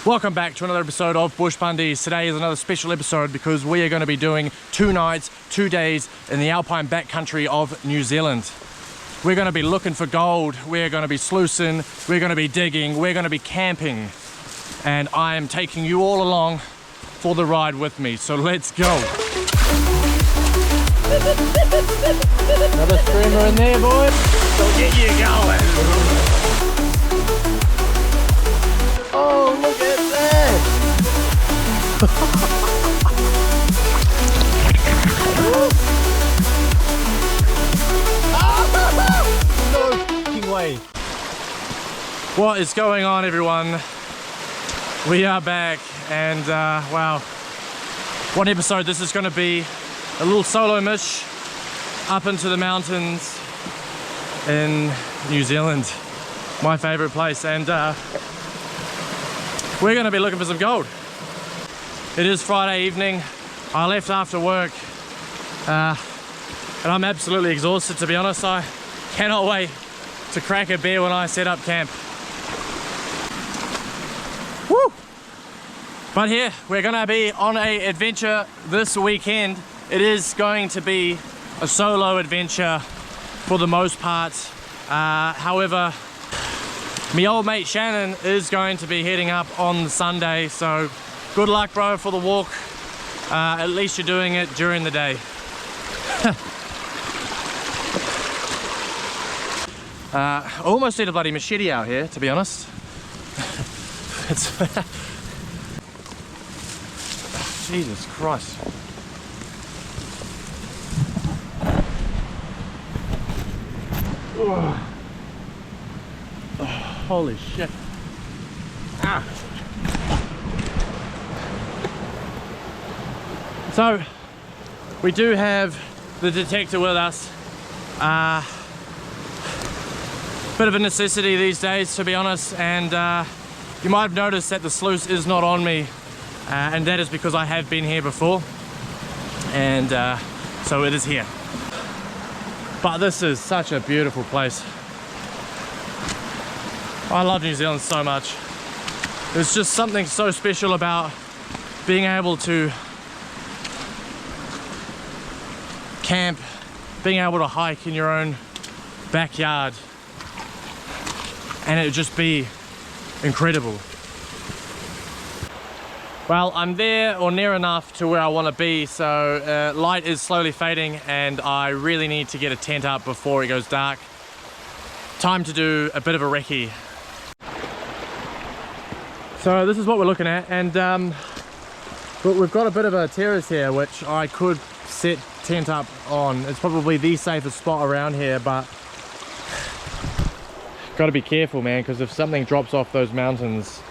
Welcome back to another episode of Bush Bundies. Today is another special episode because we are going to be doing 2 nights, 2 days in the alpine backcountry of New Zealand. We're going to be looking for gold, we're going to be sluicing, we're going to be digging, we're going to be camping. And I am taking you all along for the ride with me, so let's go. Another streamer in there, boys. So get you going. Oh, look at that! No fucking way. What is going on, everyone? We are back, and wow, what episode this is going to be. A little solo mish up into the mountains in New Zealand, my favorite place, and we're going to be looking for some gold. It is Friday evening. I left after work and I'm absolutely exhausted, to be honest. I cannot wait to crack a beer when I set up camp. Woo! But here, we're going to be on an adventure this weekend. It is going to be a solo adventure for the most part. However, my old mate Shannon is going to be heading up on Sunday, so good luck, bro, for the walk. At least you're doing it during the day. I almost need a bloody machete out here, to be honest. Jesus Christ. Oh, holy shit. Ah. So, we do have the detector with us. Bit of a necessity these days, to be honest, and you might have noticed that the sluice is not on me, and that is because I have been here before, and so it is here. But this is such a beautiful place. I love New Zealand so much. There's just something so special about being able to camp, being able to hike in your own backyard, and it would just be incredible. Well, I'm there or near enough to where I want to be, so light is slowly fading and I really need to get a tent up before it goes dark. Time to do a bit of a recce. So this is what we're looking at, and we've got a bit of a terrace here which I could set tent up on. It's probably the safest spot around here, but got to be careful, man, because if something drops off those mountains,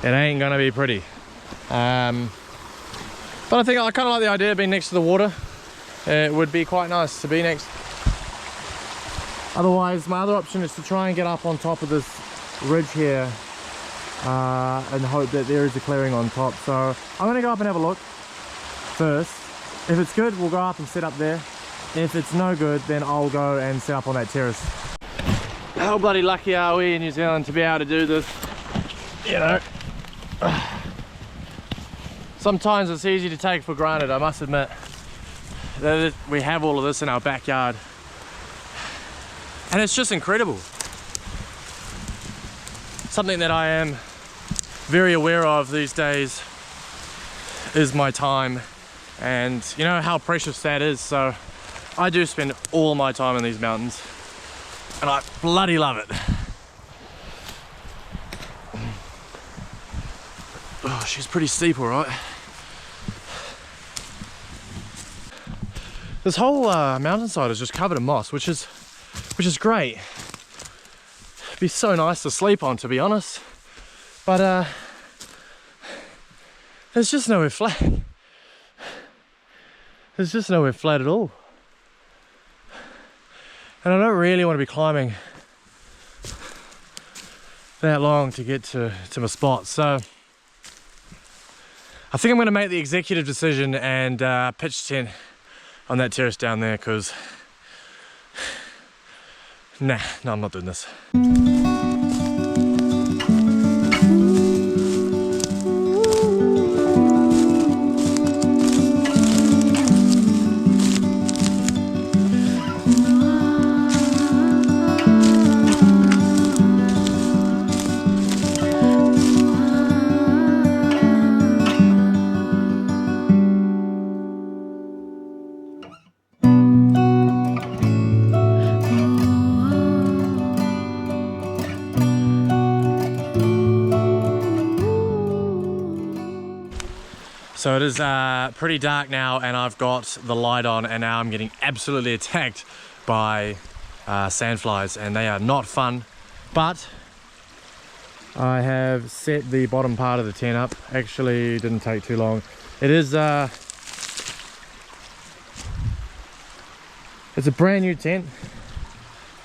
it ain't gonna be pretty. But I think I kind of like the idea of being next to the water. It would be quite nice to be next. Otherwise, my other option is to try and get up on top of this ridge here and hope that there is a clearing on top. So I'm going to go up and have a look first. If it's good, we'll go up and sit up there. If it's no good, then I'll go and set up on that terrace. How bloody lucky are we in New Zealand to be able to do this, you know. Sometimes it's easy to take for granted, I must admit, that we have all of this in our backyard. And it's just incredible. Something that I am very aware of these days is my time. And you know how precious that is, so I do spend all my time in these mountains. And I bloody love it. Oh, she's pretty steep, all right. This whole mountainside is just covered in moss, which is great. It'd be so nice to sleep on, to be honest. But there's just nowhere flat. There's just nowhere flat at all. And I don't really want to be climbing that long to get to my spot, so I think I'm going to make the executive decision and pitch tent on that terrace down there, because no, I'm not doing this. So it is pretty dark now, and I've got the light on, and now I'm getting absolutely attacked by sandflies, and they are not fun. But I have set the bottom part of the tent up. Actually didn't take too long. It is it's a brand new tent.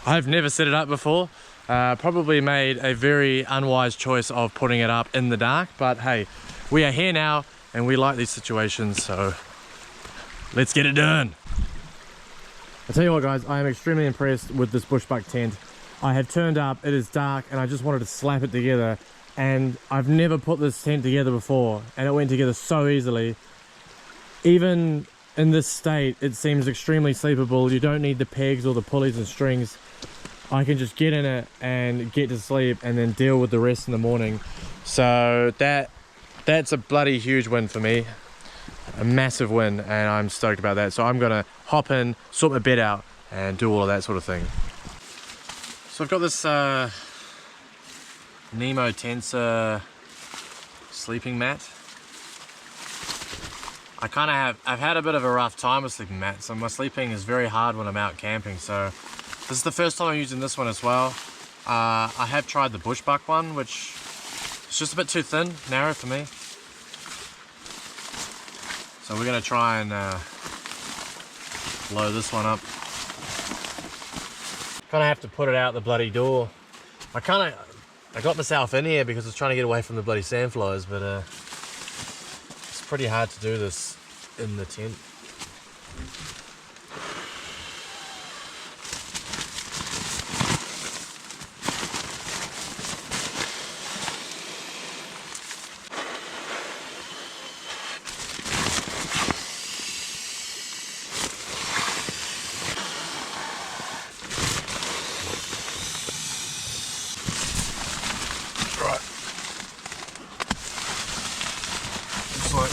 I've never set it up before. Probably made a very unwise choice of putting it up in the dark, but hey, we are here now and we like these situations, so let's get it done. I tell you what guys, I am extremely impressed with this Bushbuck tent. I have turned up, it is dark, and I just wanted to slap it together, and I've never put this tent together before, and it went together so easily. Even in this state, it seems extremely sleepable. You don't need the pegs or the pulleys and strings. I can just get in it and get to sleep and then deal with the rest in the morning. So that's a bloody huge win for me. A massive win, and I'm stoked about that. So I'm gonna hop in, sort my bed out, and do all of that sort of thing. So I've got this Nemo Tensor sleeping mat. I've had a bit of a rough time with sleeping mats, so my sleeping is very hard when I'm out camping. So this is the first time I'm using this one as well. I have tried the Bushbuck one, which is just a bit too thin, narrow for me. So we're gonna try and blow this one up. Kinda have to put it out the bloody door. I got myself in here because I was trying to get away from the bloody sandflies, but it's pretty hard to do this in the tent.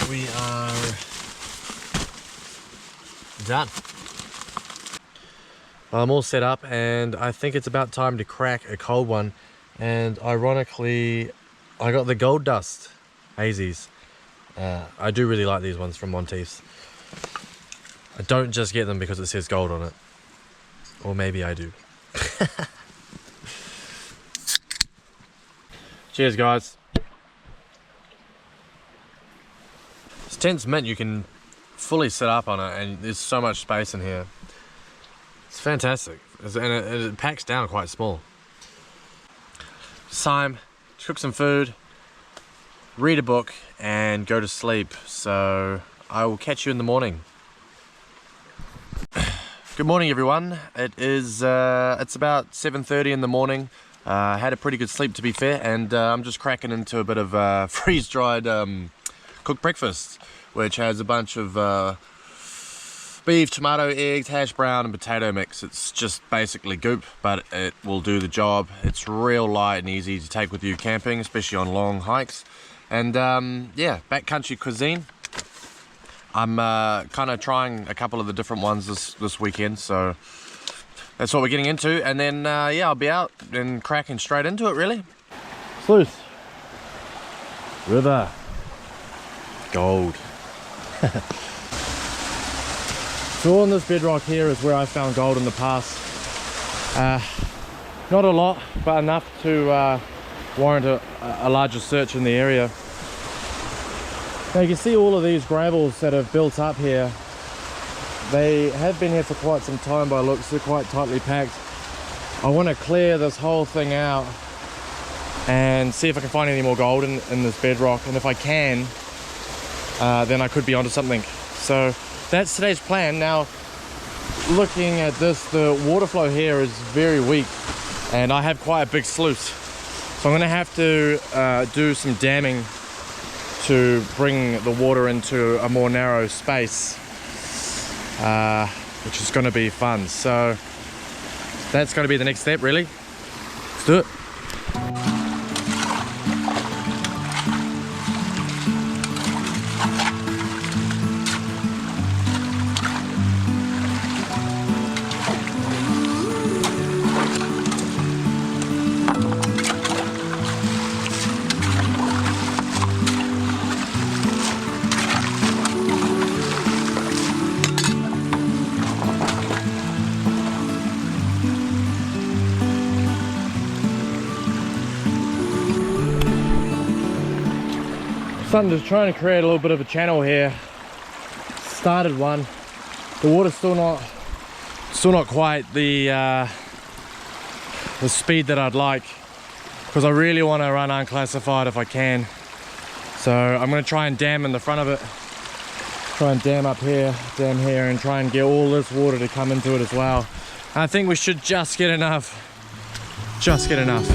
We are done. I'm all set up, and I think it's about time to crack a cold one. And ironically, I got the Gold Dust hazies. I do really like these ones from Monteith's. I don't just get them because it says gold on it, or maybe I do. Cheers guys. This tent's mint. You can fully sit up on it, and there's so much space in here. It's fantastic, and it packs down quite small. It's time to cook some food, read a book, and go to sleep. So I will catch you in the morning. Good morning everyone. It is it's about 7:30 in the morning. I had a pretty good sleep, to be fair, and I'm just cracking into a bit of freeze-dried cooked breakfast, which has a bunch of beef, tomato, eggs, hash brown, and potato mix. It's just basically goop, but it will do the job. It's real light and easy to take with you camping, especially on long hikes. And yeah, backcountry cuisine. I'm kind of trying a couple of the different ones this weekend, so that's what we're getting into. And then yeah, I'll be out and cracking straight into it, really. Sluice, river, gold. So on this bedrock here is where I found gold in the past. Not a lot, but enough to warrant a larger search in the area. Now you can see all of these gravels that have built up here. They have been here for quite some time by looks. They're quite tightly packed. I want to clear this whole thing out and see if I can find any more gold in this bedrock, and if I can, then I could be onto something. So that's today's plan. Now looking at this, the water flow here is very weak, and I have quite a big sluice, so I'm going to have to do some damming to bring the water into a more narrow space, which is going to be fun. So that's going to be the next step, really. Let's do it. Something to try and create a little bit of a channel here. Started one. The water's still not quite the speed that I'd like, because I really want to run unclassified if I can. So I'm going to try and dam in the front of it. Try and dam up here, dam here, and try and get all this water to come into it as well. I think we should just get enough. Just get enough.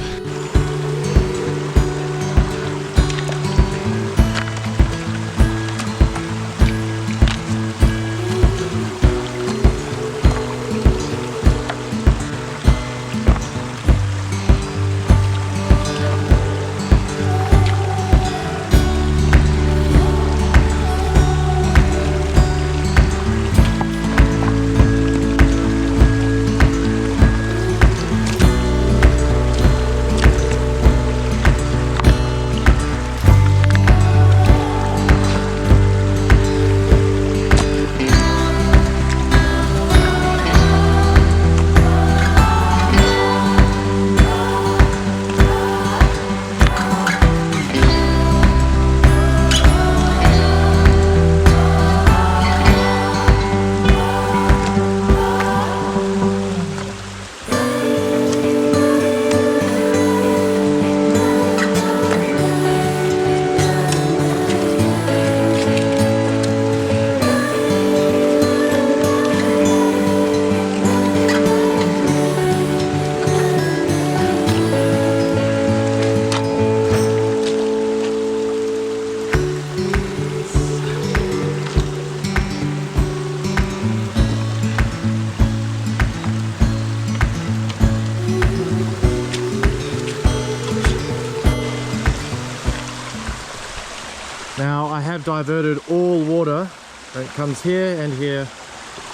Now I have diverted all water that comes here and here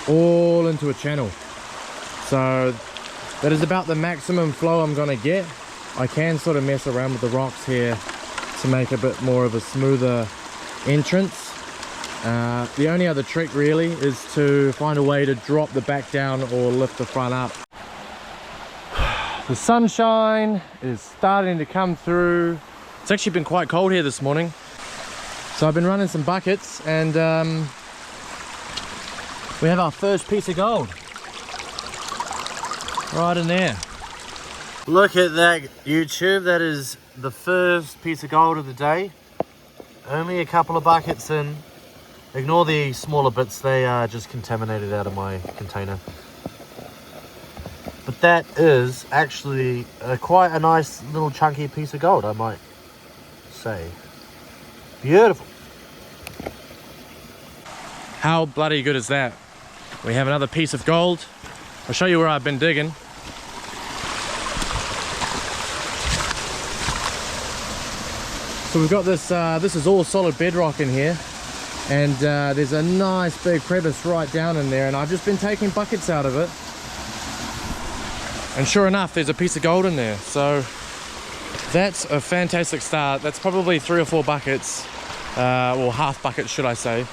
all into a channel, so that is about the maximum flow I'm gonna get. I can sort of mess around with the rocks here to make a bit more of a smoother entrance. The only other trick really is to find a way to drop the back down or lift the front up. The sunshine is starting to come through. It's actually been quite cold here this morning. So I've been running some buckets, and we have our first piece of gold right in there. Look at that, YouTube. That is the first piece of gold of the day. Only a couple of buckets in. Ignore the smaller bits, they are just contaminated out of my container. But that is actually quite a nice little chunky piece of gold, I might say. Beautiful. How bloody good is that? We have another piece of gold. I'll show you where I've been digging. So we've got this, this is all solid bedrock in here. And there's a nice big crevice right down in there, and I've just been taking buckets out of it. And sure enough, there's a piece of gold in there. So that's a fantastic start. That's probably 3 or 4 buckets, or half buckets should I say.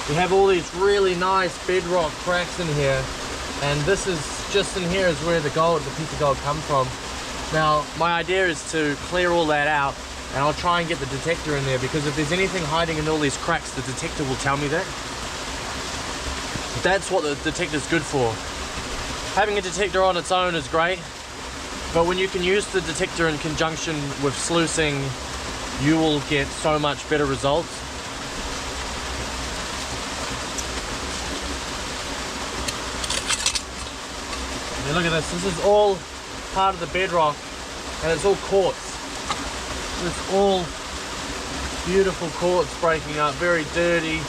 We have all these really nice bedrock cracks in here, and this is just in here is where the piece of gold comes from. Now my idea is to clear all that out, and I'll try and get the detector in there, because if there's anything hiding in all these cracks, the detector will tell me that. That's what the detector's good for. Having a detector on its own is great, but when you can use the detector in conjunction with sluicing, you will get so much better results. Now look at this. This is all part of the bedrock, and it's all quartz. It's all beautiful quartz breaking up, very dirty.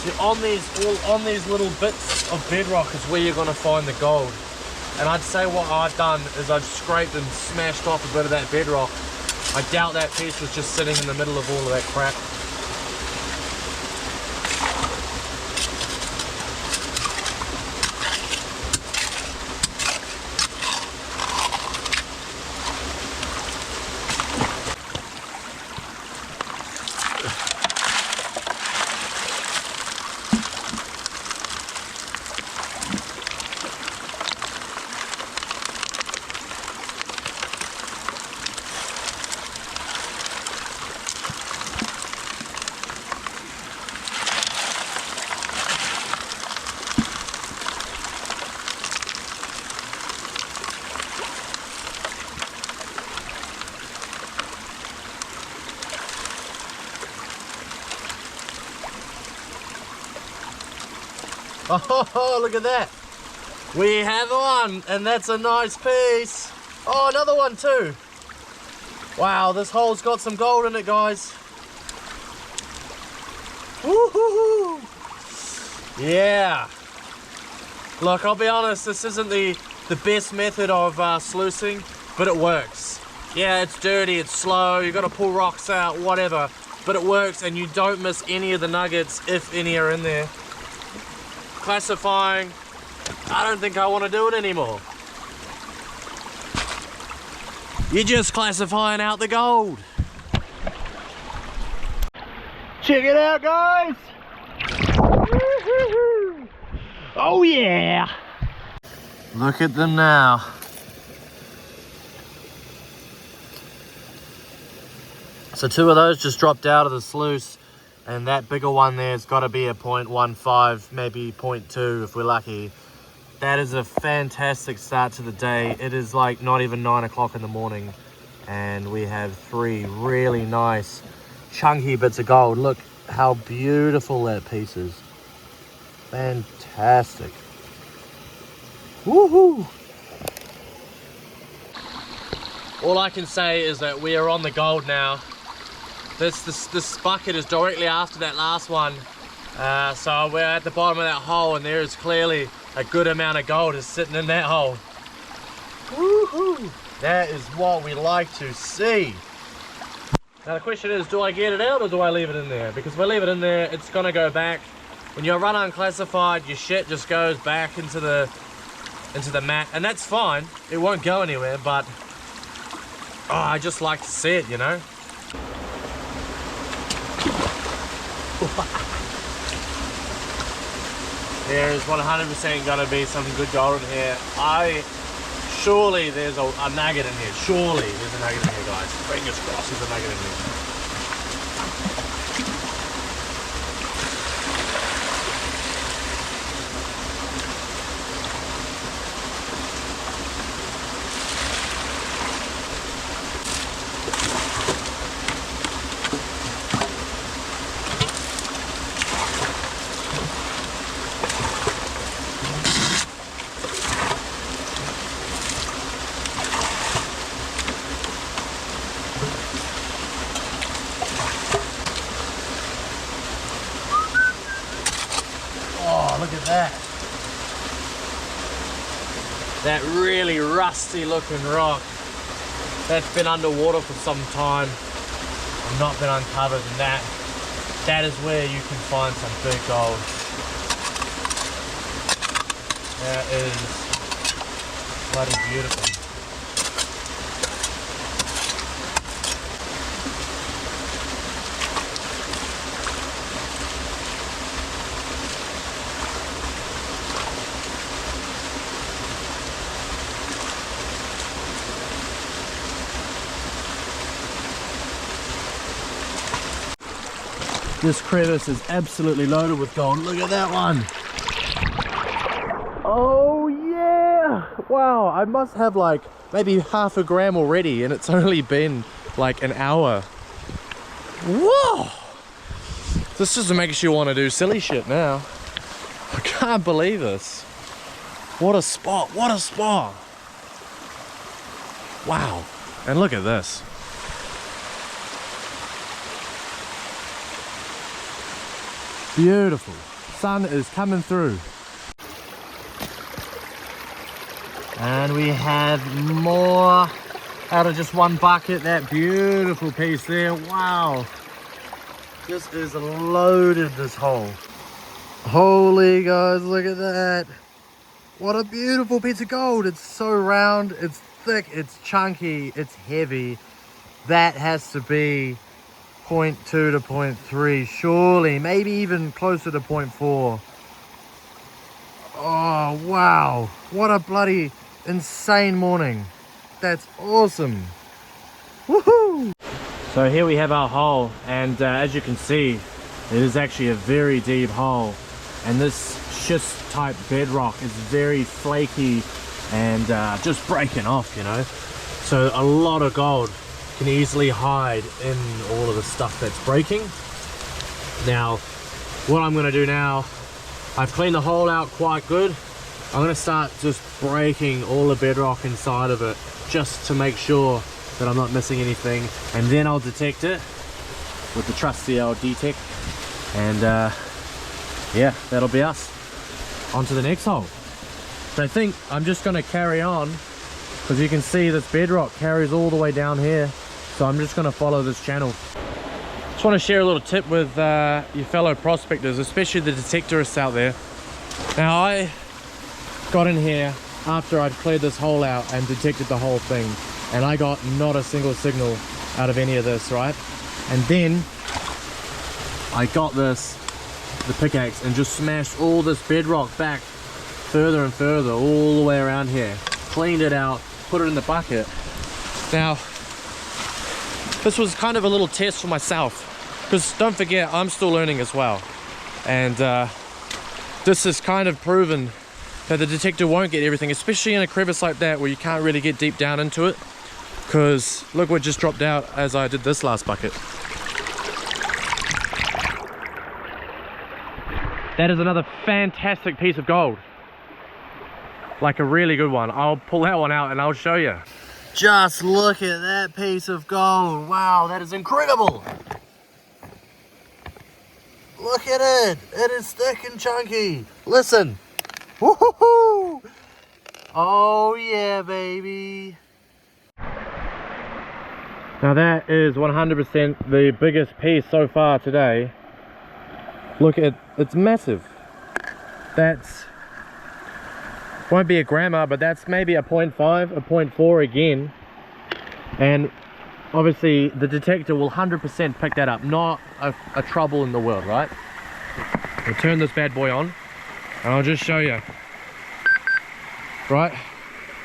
See, on these little bits of bedrock is where you're going to find the gold. And I'd say what I've done is I've scraped and smashed off a bit of that bedrock. I doubt that piece was just sitting in the middle of all of that crap. Oh, look at that. We have one, and that's a nice piece. Oh, another one too. Wow, this hole's got some gold in it, guys. Woohoo! Yeah. Look, I'll be honest, this isn't the best method of sluicing, but it works. Yeah, it's dirty, it's slow, you gotta pull rocks out, whatever, but it works and you don't miss any of the nuggets if any are in there. Classifying, I don't think I want to do it anymore. You're just classifying out the gold. Check it out, guys. Oh yeah. Look at them now. So two of those just dropped out of the sluice, and that bigger one there's got to be a 0.15, maybe 0.2 if we're lucky. That is a fantastic start to the day. It is like not even 9 o'clock in the morning, and we have 3 really nice chunky bits of gold. Look how beautiful that piece is. Fantastic. Woohoo! All I can say is that we are on the gold now. This bucket is directly after that last one. So we're at the bottom of that hole, and there is clearly a good amount of gold is sitting in that hole. Woohoo! That is what we like to see. Now the question is, do I get it out or do I leave it in there? Because if I leave it in there, it's gonna go back. When you run unclassified, your shit just goes back into the mat, and that's fine. It won't go anywhere, but oh, I just like to see it, you know. There is 100% gonna be some good gold in here. Surely there's a nugget in here. Surely there's a nugget in here, guys. Fingers crossed there's a nugget in here. Look at that. That really rusty looking rock. That's been underwater for some time and not been uncovered, and that is where you can find some big gold. That is bloody beautiful. This crevice is absolutely loaded with gold. Look at that one. Oh yeah! Wow, I must have like maybe half a gram already, and it's only been like an hour. Whoa! This just makes you want to do silly shit now. I can't believe this. What a spot, what a spot. Wow, and look at this. Beautiful. Sun is coming through. And we have more out of just one bucket. That beautiful piece there. Wow. This is loaded, this hole. Holy guys, look at that. What a beautiful piece of gold. It's so round, it's thick, it's chunky, it's heavy. That has to be 0.2 to 0.3, surely, maybe even closer to 0.4. Oh wow, what a bloody insane morning. That's awesome. Woohoo! So here we have our hole, and as you can see, it is actually a very deep hole, and this schist type bedrock is very flaky and just breaking off, you know. So a lot of gold can easily hide in all of the stuff that's breaking. Now, what I'm going to do now I've cleaned the hole out quite good. I'm gonna start just breaking all the bedrock inside of it just to make sure that I'm not missing anything, and then I'll detect it with the trusty old detect, and yeah, that'll be us. On to the next hole. So I think I'm just gonna carry on, because you can see this bedrock carries all the way down here, so I'm just gonna follow this channel. Just want to share a little tip with your fellow prospectors, especially the detectorists out there. Now, I got in here after I'd cleared this hole out and detected the whole thing, and I got not a single signal out of any of this, right? And then I got the pickaxe, and just smashed all this bedrock back further and further, all the way around here. Cleaned it out, put it in the bucket. Now, this was kind of a little test for myself, because don't forget, I'm still learning as well. And this has kind of proven that the detector won't get everything, especially in a crevice like that where you can't really get deep down into it. Because look what just dropped out as I did this last bucket. That is another fantastic piece of gold. Like a really good one. I'll pull that one out and I'll show you. Just look at that piece of gold. Wow, that is incredible. Look at it. It is thick and chunky. Listen. Woohoo! Oh yeah, baby. Now that is 100% the biggest piece so far today. Look at, it's massive. That's, won't be a grammer, but that's maybe a 0.5, a 0.4 again. And obviously the detector will 100% pick that up. Not a trouble in the world, right? I'll turn this bad boy on and I'll just show you. Right,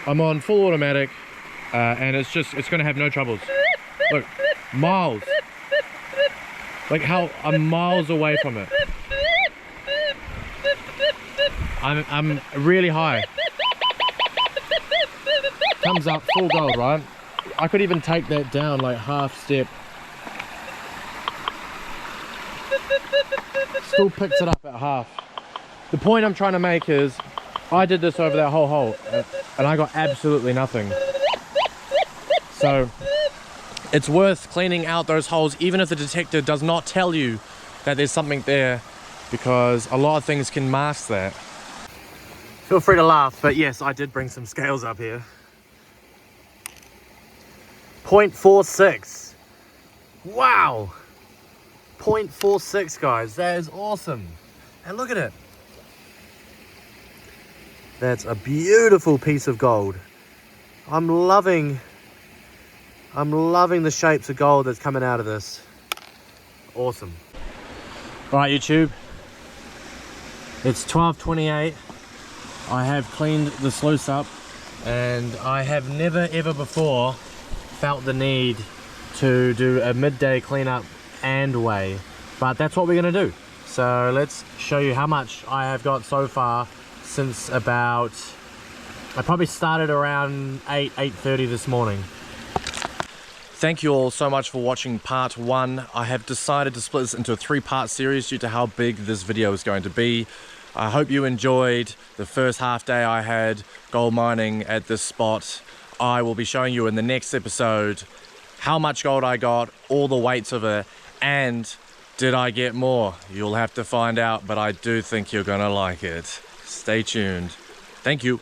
I'm on full automatic and it's gonna have no troubles. Look, miles. Like how I'm miles away from it. I'm really high. Comes up full gold, right? I could even take that down like half step. Still picks it up at half. The point I'm trying to make is I did this over that whole hole and I got absolutely nothing. So it's worth cleaning out those holes even if the detector does not tell you that there's something there, because a lot of things can mask that. Feel free to laugh, but yes, I did bring some scales up here. 0.46. Wow. 0.46, guys. That is awesome. And look at it. That's a beautiful piece of gold. I'm loving the shapes of gold that's coming out of this. Awesome. All right, YouTube. It's 12:28. I have cleaned the sluice up, and I have never ever before felt the need to do a midday cleanup and weigh, but that's what we're gonna do. So let's show you how much I have got so far since about, I probably started around 8:30 this morning. Thank you all so much for watching part 1. I have decided to split this into a 3-part series due to how big this video is going to be. I hope you enjoyed the first half day I had gold mining at this spot. I will be showing you in the next episode how much gold I got, all the weights of it, and did I get more? You'll have to find out, but I do think you're gonna like it. Stay tuned. Thank you.